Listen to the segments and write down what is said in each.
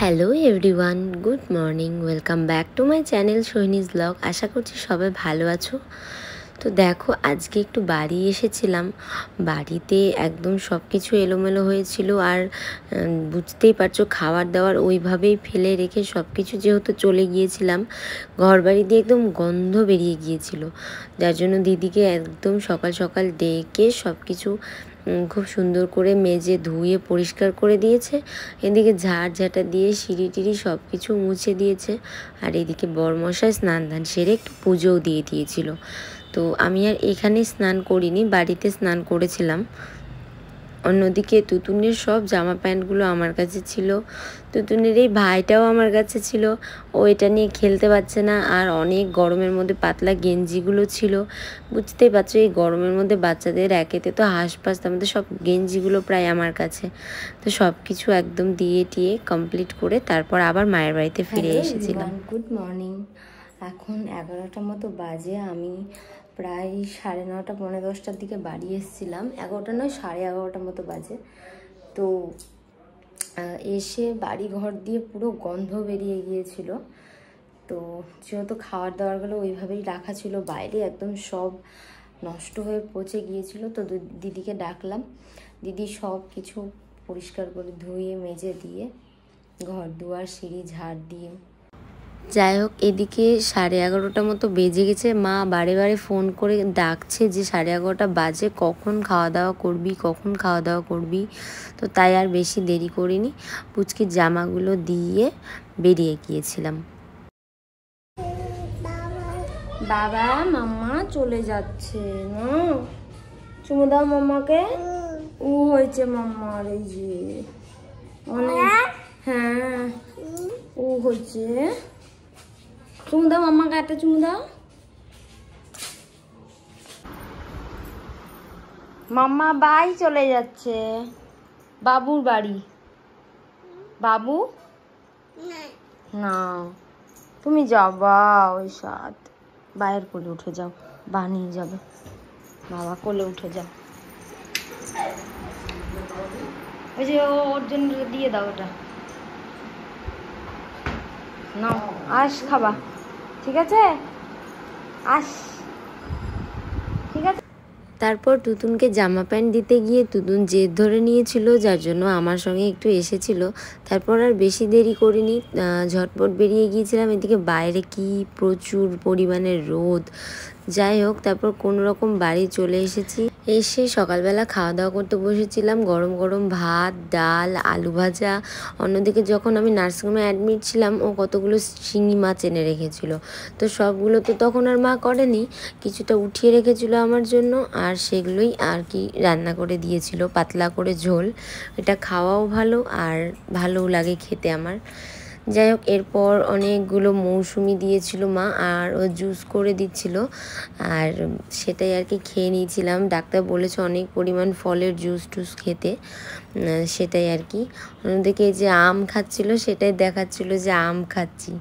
Hello everyone, good morning. Welcome back to my channel Sohini's blog. আশা করছি সবাই ভালো আছো। তো দেখো, আজকে একটু বাড়ি এসেছিলাম। বাড়িতে একদম সব কিছু এলোমেলো হয়েছিল, আর বুঝতেই পারছো খাবার দাবার ওইভাবেই ফেলে রেখে সব কিছু যেহেতু চলে গিয়েছিলাম, ঘর বাড়ি দিয়ে একদম গন্ধ বেরিয়ে গিয়েছিল, যার জন্য দিদিকে একদম সকাল সকাল ডেকে সব কিছু খুব সুন্দর করে মেজে ধুয়ে পরিষ্কার করে দিয়েছে। এদিকে ঝাড় ঝাঁটা দিয়ে সিঁড়ি টিড়ি সব কিছু মুছে দিয়েছে। আর এদিকে বরমশাই স্নান ধান সেরে একটু পুজোও দিয়ে দিয়েছিল। তো আমি আর এখানে স্নান করিনি, বাড়িতে স্নান করেছিলাম। অন্যদিকে তুতুনের সব জামা প্যান্টগুলো আমার কাছে ছিল। তুতুনের এই ভাইটাও আমার কাছে ছিল, ও এটা নিয়ে খেলতে পারছে না। আর অনেক গরমের মধ্যে পাতলা গেঞ্জিগুলো ছিল। বুঝতেই পারছো এই গরমের মধ্যে বাচ্চাদের একেতে তো হাঁসফাঁস, তার মধ্যে সব গেঞ্জিগুলো প্রায় আমার কাছে। তো সব কিছু একদম দিয়ে টিয়ে কমপ্লিট করে তারপর আবার মায়ের বাড়িতে ফিরে এসেছিলাম। Good morning. এখন 11টার মতো বাজে। আমি প্রায় 9:30 পৌনে 10টার দিকে বাড়ি এসেছিলাম। 11টা নয়, 11:30 মতো বাজে। তো এসে বাড়ি ঘর দিয়ে পুরো গন্ধ বেরিয়ে গিয়েছিল। তো যেহেতু খাবার দাবারগুলো ওইভাবেই রাখা ছিল, বাইরে একদম সব নষ্ট হয়ে পচে গিয়েছিল। তো দিদিকে ডাকলাম, দিদি সব কিছু পরিষ্কার করে ধুয়ে মেজে দিয়ে ঘর দুয়ার সিঁড়ি ঝাড় দিয়ে। যাই হোক, এদিকে 11:30 মতো বেজে গেছে। মা বারে বারে ফোন করে ডাকছে যে 11:30 বাজে, কখন খাওয়া দাওয়া করবি, কখন খাওয়া দাওয়া করবি। তো তাই আর বেশি দেরি করিনি, পুচকির জামাগুলো দিয়ে বেরিয়ে গিয়েছিলাম। বাবা মাম্মা চলে যাচ্ছে না, চুমু দাও মাম্মাকে। ও হয়েছে মাম্মার, এই যে অনেক, হ্যাঁ ও হয়েছে। চুমু দাও মাম্মাকে, একটা চুমু দাও। মাম্মা বাই চলে যাচ্ছে বাবুর বাড়ি। বাবু না, তুমি যাবা ওই সাথ, বাইরের কোলে উঠে যাও, বানিয়ে যাবে। বাবা কোলে উঠে যাও, ওই যে ওর জন্য দিয়ে দাও ওটা। না আস খাবা, ঠিক আছে আস, ঠিক আছে। তারপর তুতুনকে জামা প্যান্ট দিতে গিয়ে তুতুন জেদ ধরে নিয়েছিল, যার জন্য আমার সঙ্গে একটু এসেছিল। তারপর আর বেশি দেরি করিনি, ঝটপট বেরিয়ে গিয়েছিলাম। এদিকে বাইরে কি প্রচুর পরিমাণে রোদ। যাই হোক, তারপর কোনো রকম বাড়ি চলে এসেছি। এসে সকালবেলা খাওয়া দাওয়া করতে বসেছিলাম, গরম গরম ভাত, ডাল, আলু ভাজা। অন্যদিকে যখন আমি নার্সিংহোমে অ্যাডমিট ছিলাম, ও কতগুলো শিঙি মাছ এনে রেখেছিল। তো সবগুলো তো তখন আর মা করেনি, কিছুটা উঠিয়ে রেখেছিল আমার জন্য, আর সেগুলোই আর কি রান্না করে দিয়েছিল, পাতলা করে ঝোল। এটা খাওয়াও ভালো আর ভালোও লাগে খেতে আমার। যাই হোক, এরপর অনেকগুলো মৌসুমি দিয়েছিল মা, আর ও জুস করে দিচ্ছিল, আর সেটাই আর কি খেয়ে নিয়েছিলাম। ডাক্তার বলেছে অনেক পরিমাণ ফলের জুস টুস খেতে, সেটাই আর কি। অন্যদিকে যে আম খাচ্ছিল সেটাই দেখাচ্ছিল যে আম খাচ্ছি।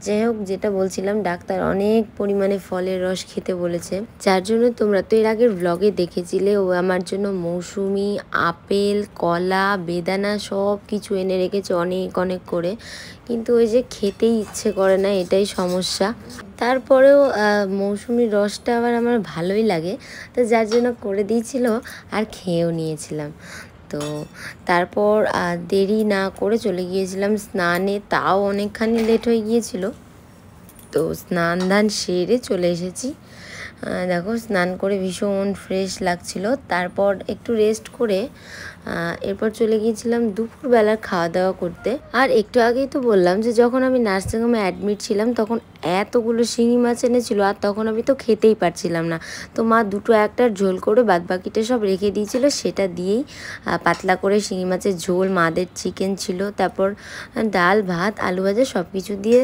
যাই হোক, যেটা বলছিলাম, ডাক্তার অনেক পরিমাণে ফলের রস খেতে বলেছে, যার জন্য তোমরা তো এর আগের ব্লগে দেখেছিলে ও আমার জন্য মৌসুমি, আপেল, কলা, বেদানা সব কিছু এনে রেখেছে অনেক অনেক করে। কিন্তু ওই যে খেতেই ইচ্ছে করে না, এটাই সমস্যা। তারপরেও মৌসুমির রসটা আবার আমার ভালোই লাগে, তো যার জন্য করে দিয়েছিল আর খেয়েও নিয়েছিলাম। তো তারপর দেরি না করে চলে গিয়েছিলাম স্নানে, তাও অনেকখানি লেট হয়ে গিয়েছিল। তো স্নান ধান সেরে চলে এসেছি। দেখো, স্নান করে ভীষণ ফ্রেশ লাগছিল। তারপর একটু রেস্ট করে এরপর চলে গিয়েছিলাম দুপুরবেলার খাওয়া দাওয়া করতে। আর একটু আগেই তো বললাম যে যখন আমি নার্সিংহোমে অ্যাডমিট ছিলাম তখন এতগুলো শিঙি মাছ এনেছিল, আর তখন আমি তো খেতেই পারছিলাম না। তো মা দুটো একটার ঝোল করে বাদবাকিটা সব রেখে দিয়েছিল, সেটা দিয়েই পাতলা করে শিঙি মাছের ঝোল, মাদের চিকেন ছিল, তারপর ডাল, ভাত, আলু ভাজা সব কিছু দিয়ে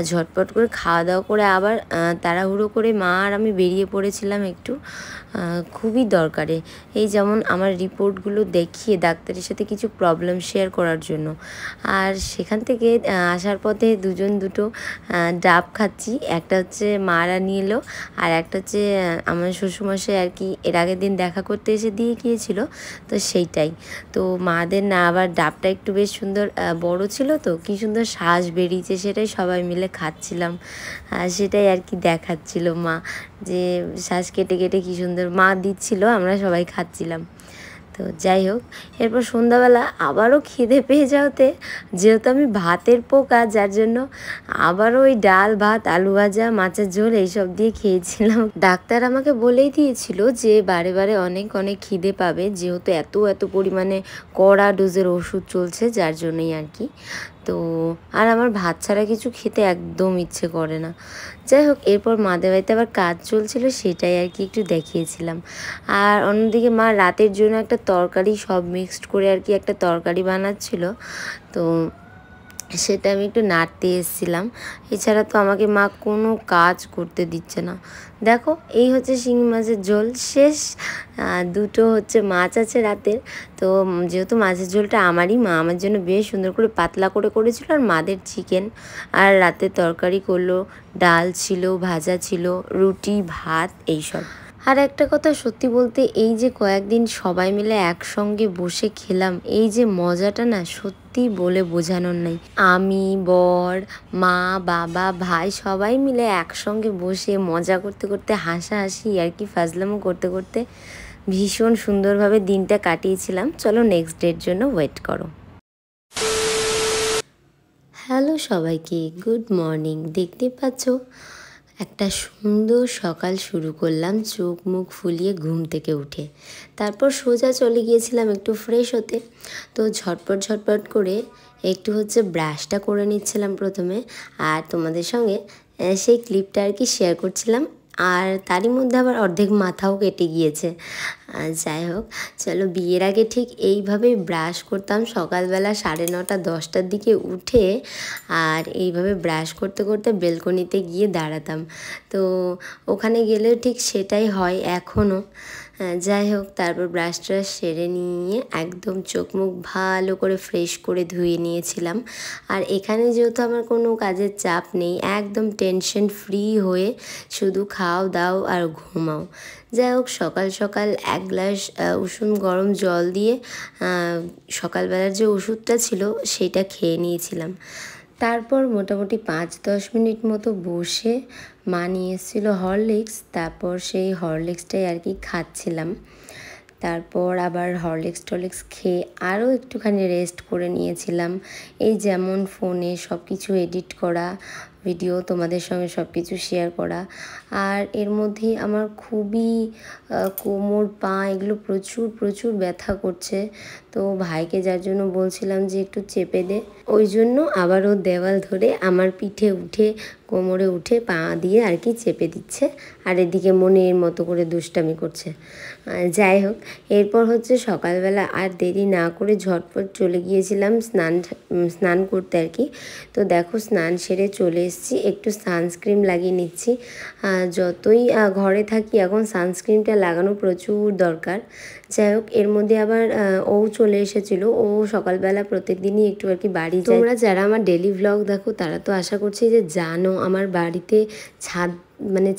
ঝটপট করে খাওয়া দাওয়া করে আবার তাড়াহুড়ো করে মা আর আমি বেরিয়ে পড়েছিলাম একটু খুবই দরকারে। এই যেমন আমার রিপোর্টগুলো দেখিয়ে দেখিয়ে ডাক্তারের সাথে কিছু প্রবলেম শেয়ার করার জন্য। আর সেখান থেকে আসার পথে দুটো ডাব খাচ্ছি। একটা হচ্ছে মারা নিয়ে এলো, আর একটা হচ্ছে আমার শ্বশুরমশাই আর কি এর আগের দিন দেখা করতে এসে দিয়ে গিয়েছিল, তো সেইটাই। তো মাদের না আবার ডাবটা একটু বেশ সুন্দর বড় ছিল, তো কি সুন্দর শ্বাস বেরিয়েছে, সেটাই সবাই মিলে খাচ্ছিলাম। সেটাই আর কি দেখাচ্ছিল মা, যে শ্বাস কেটে কেটে কী সুন্দর মা দিচ্ছিল, আমরা সবাই খাচ্ছিলাম। তো যাই হোক, এরপর সন্ধ্যাবেলা আবারও খিদে পেয়ে যাওয়াতে, যেহেতু আমি ভাতের পোকা, যার জন্য আবারও ওই ডাল ভাত আলু ভাজা মাছের ঝোল এইসব দিয়ে খেয়েছিলাম। ডাক্তার আমাকে বলেই দিয়েছিল যে বারে বারে অনেক অনেক খিদে পাবে, যেহেতু এত পরিমাণে কড়া ডোজের ওষুধ চলছে, যার জন্যই আর কি। তো আর আমার ভাত ছাড়া কিছু খেতে একদম ইচ্ছে করে না। যাই হোক, এরপর মাদের বাড়িতে আবার কাজ চলছিল, সেটাই আর কি একটু দেখিয়েছিলাম। আর অন্যদিকে মা রাতের জন্য একটা তরকারি সব মিক্সড করে আর কি একটা তরকারি বানাচ্ছিল, তো সেটা আমি একটু নাড়তে এসেছিলাম। এছাড়া তো আমাকে মা কোনো কাজ করতে দিচ্ছে না। দেখো, এই হচ্ছে শিঙি মাছের ঝোল শেষ। দুটো হচ্ছে মাছ আছে রাতের, তো যেহেতু মাছের ঝোলটা আমারই, মা আমার জন্য বেশ সুন্দর করে পাতলা করে করেছিল, আর মাদের চিকেন, আর রাতের তরকারি করলো, ডাল ছিল, ভাজা ছিল, রুটি ভাত এইসব। আর একটা কথা সত্যি বলতে, এই যে কয়েকদিন সবাই মিলে একসঙ্গে বসে খেলাম, এই যে মজাটা না সত্যি বলে বোঝানোর নাই। আমি, বর, মা, বাবা, ভাই সবাই মিলে একসঙ্গে বসে মজা করতে করতে, হাসাহাসি আর কি ফাজলামো করতে করতে ভীষণ সুন্দরভাবে দিনটা কাটিয়েছিলাম। চলো নেক্সট ডের জন্য ওয়েট করো। হ্যালো সবাইকে, গুড মর্নিং। দেখতে পাচ্ছ একটা সুন্দর সকাল শুরু করলাম চোখ মুখ ফুলিয়ে ঘুম থেকে উঠে। তারপর সোজা চলে গিয়েছিলাম একটু ফ্রেশ হতে। তো ঝটপট করে একটু হচ্ছে ব্রাশটা করে নিচ্ছিলাম প্রথমে, আর তোমাদের সঙ্গে সেই ক্লিপটা আর কি শেয়ার করছিলাম। আর তারই মধ্যে আবার অর্ধেক মাথাও কেটে গিয়েছে। যাই হোক, চলো, বিয়ের আগে ঠিক এইভাবেই ব্রাশ করতাম সকালবেলা 9:30 10টার দিকে উঠে, আর এইভাবে ব্রাশ করতে করতে বেলকনিতে গিয়ে দাঁড়াতাম। তো ওখানে গেলেও ঠিক সেটাই হয় এখনও। যাই হোক, তারপর ব্রাশ ট্রাশ সেরে নিয়ে একদম চোখ মুখ ভালো করে ফ্রেশ করে ধুয়ে নিয়েছিলাম। আর এখানে যেহেতু আমার কোনো কাজের চাপ নেই, একদম টেনশন ফ্রি হয়ে শুধু খাও দাও আর ঘুমাও। যাই হোক, সকাল সকাল 1 গ্লাস উষুম গরম জল দিয়ে সকালবেলার যে ওষুধটা ছিল সেইটা খেয়ে নিয়েছিলাম। তারপর মোটামুটি 5-10 মিনিট মতো বসে মা নিয়ে এসেছিলো হরলিক্স, তারপর সেই হরলিক্সটাই আর কি খাচ্ছিলাম। তারপর আবার হরলিক্স খেয়ে আরও একটুখানি রেস্ট করে নিয়েছিলাম। এই যেমন ফোনে সব কিছু এডিট করা, ভিডিও তোমাদের সঙ্গে সব কিছু শেয়ার করা। আর এর মধ্যে আমার খুবই কোমর পা এগুলো প্রচুর ব্যথা করছে। তো ভাইকে যার জন্য বলছিলাম যে একটু চেপে দে, ওই জন্য আবারও দেওয়াল ধরে আমার পিঠে উঠে কোমরে উঠে পা দিয়ে আর কি চেপে দিচ্ছে, আর এদিকে মনের মতো করে দুষ্টামি করছে। যাই হোক, এরপর হচ্ছে সকালবেলা আর দেরি না করে ঝটপট চলে গিয়েছিলাম স্নান করতে আর কি। তো দেখো, স্নান সেরে চলে এসেছি, একটু সানস্ক্রিন লাগিয়ে নিচ্ছি। যতই ঘরে থাকি এখন সানস্ক্রিনটা লাগানো প্রচুর দরকার। যাই হোক, এর মধ্যে আবার ও চলে এসেছিলো। ও সকালবেলা প্রত্যেক দিনই একটু আর কি বাড়ি যায়। তোমরা যারা আমার ডেলি ভ্লগ দেখো তারা তো আশা করছি যে জানো আমার বাড়িতে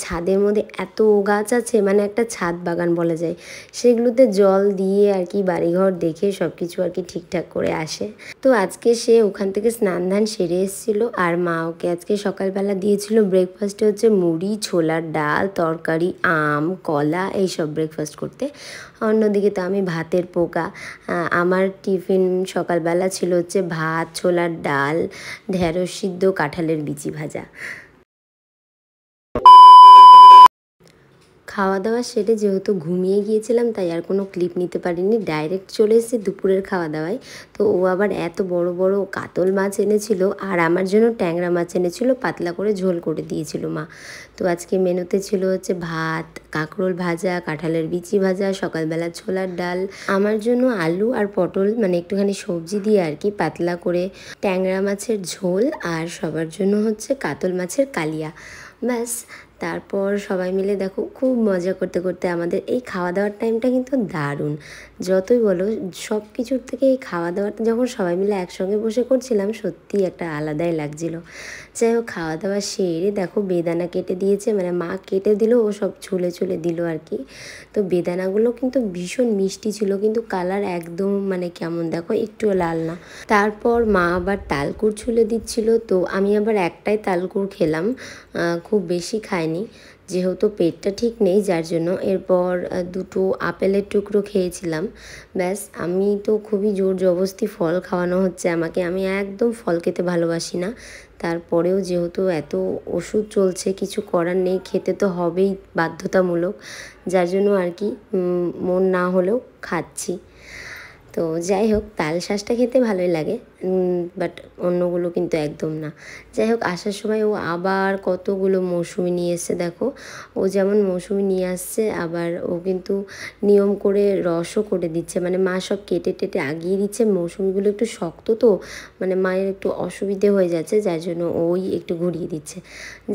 ছাদের মধ্যে এত গাছ আছে, মানে একটা ছাদ বাগান বলা যায়। সেগুলোতে জল দিয়ে আর কি বাড়িঘর দেখে সব কিছু আর কি ঠিকঠাক করে আসে। তো আজকে সে ওখান থেকে স্নান ধান সেরে এসেছিলো, আর মা ওকে আজকে সকালবেলা দিয়েছিল ব্রেকফাস্টে হচ্ছে মুড়ি, ছোলার ডাল, তরকারি, আম, কলা এইসব ব্রেকফাস্ট করতে। অন্যদিকে তো আমি ভাতের পোকা, আমার টিফিন সকালবেলা ছিল হচ্ছে ভাত, ছোলার ডাল, ঢেঁড়স সিদ্ধ, কাঁঠালের বিচি ভাজা। খাওয়া দাওয়া সেরে যেহেতু ঘুমিয়ে গিয়েছিলাম, তাই আর কোনো ক্লিপ নিতে পারিনি, ডাইরেক্ট চলে এসেছি দুপুরের খাওয়া দাওয়ায়। তো ও আবার এত বড় বড় কাতল মাছ এনেছিল, আর আমার জন্য ট্যাংরা মাছ এনেছিল, পাতলা করে ঝোল করে দিয়েছিল মা। তো আজকে মেনুতে ছিল হচ্ছে ভাত, কাঁকরোল ভাজা, কাঁঠালের বিচি ভাজা, সকালবেলা ছোলার ডাল, আমার জন্য আলু আর পটল মানে একটুখানি সবজি দিয়ে আর কি পাতলা করে ট্যাংরা মাছের ঝোল, আর সবার জন্য হচ্ছে কাতল মাছের কালিয়া, ব্যাস। তারপর সবাই মিলে দেখো খুব মজা করতে করতে আমাদের এই খাওয়া দাওয়ার টাইমটা কিন্তু দারুণ। যতই বলো সব কিছুর থেকে এই খাওয়া দাওয়াটা যখন সবাই মিলে একসঙ্গে বসে করছিলাম সত্যি একটা আলাদাই লাগছিল। যাই হোক খাওয়া দাওয়া সেরে দেখো বেদানা কেটে দিয়েছে, মানে মা কেটে দিল, ও সব ছুলে ছুলে দিল আর কি। তো বেদানাগুলো কিন্তু ভীষণ মিষ্টি ছিল, কিন্তু কালার একদম মানে কেমন দেখো একটুও লাল না। তারপর মা আবার তালকুড় ছুলে দিচ্ছিল, তো আমি আবার একটাই তালকুড় খেলাম, খুব বেশি খাইনি যেহেতু পেটটা ঠিক নেই যার জন্য। এরপর দুটো আপেলের টুকরো খেয়েছিলাম, ব্যাস। আমি তো খুবই জোর জবরদস্তি ফল খাওয়ানো হচ্ছে আমাকে, আমি একদম ফল খেতে ভালোবাসি না, তারপরেও যেহেতু এত ওষুধ চলছে কিছু করার নেই, খেতে তো হবেই বাধ্যতামূলক, যার জন্য আর কি মন না হলেও খাচ্ছি। তো যাই হোক তাল শাঁসটা খেতে ভালোই লাগে, বাট অন্যগুলো কিন্তু একদম না। যাই হোক আসার সময় ও আবার কতগুলো মৌসুমি নিয়ে এসছে দেখো। ও যেমন মৌসুমি নিয়ে আসছে, আবার ও কিন্তু নিয়ম করে রসও করে দিচ্ছে, মানে মা সব কেটে টেটে আগিয়ে দিচ্ছে। মৌসুমিগুলো একটু শক্ত তো, মানে মায়ের একটু অসুবিধে হয়ে যাচ্ছে, যার জন্য ওই একটু ঘুরিয়ে দিচ্ছে।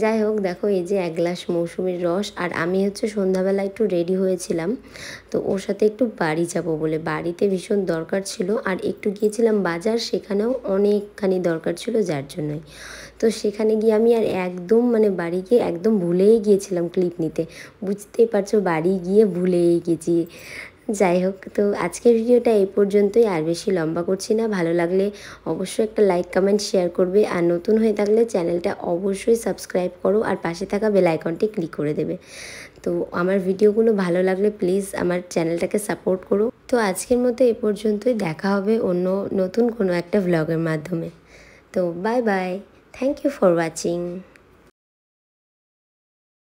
যাই হোক দেখো এই যে এক গ্লাস মৌসুমির রস, আর আমি হচ্ছে সন্ধ্যাবেলা একটু রেডি হয়েছিলাম, তো ওর সাথে একটু বাড়ি যাব বলে, বাড়িতে ভীষণ দরকার ছিল, আর একটু গিয়েছিলাম বাজার, সেখানেও অনেকখানি দরকার ছিল যার জন্যই। তো সেখানে গিয়ে আমি আর একদম মানে বাড়ি গিয়ে একদম ভুলেই গিয়েছিলাম ক্লিপ নিতে, বুঝতেই পারছো বাড়ি গিয়ে ভুলেই গেছি। যাই হোক তো আজকের ভিডিওটা এই পর্যন্তই, আর বেশি লম্বা করছি না। ভালো লাগলে অবশ্যই একটা লাইক কমেন্ট শেয়ার করবে, আর নতুন হয়ে থাকলে চ্যানেলটা অবশ্যই সাবস্ক্রাইব করো, আর পাশে থাকা বেল আইকনটি ক্লিক করে দেবে। তো আমার ভিডিওগুলো ভালো লাগলে প্লিজ আমার চ্যানেলটাকে সাপোর্ট করো। তো আজকের মতো এ পর্যন্তই, দেখা হবে অন্য নতুন কোনো একটা ভ্লগের মাধ্যমে। তো bye bye, thank you for watching.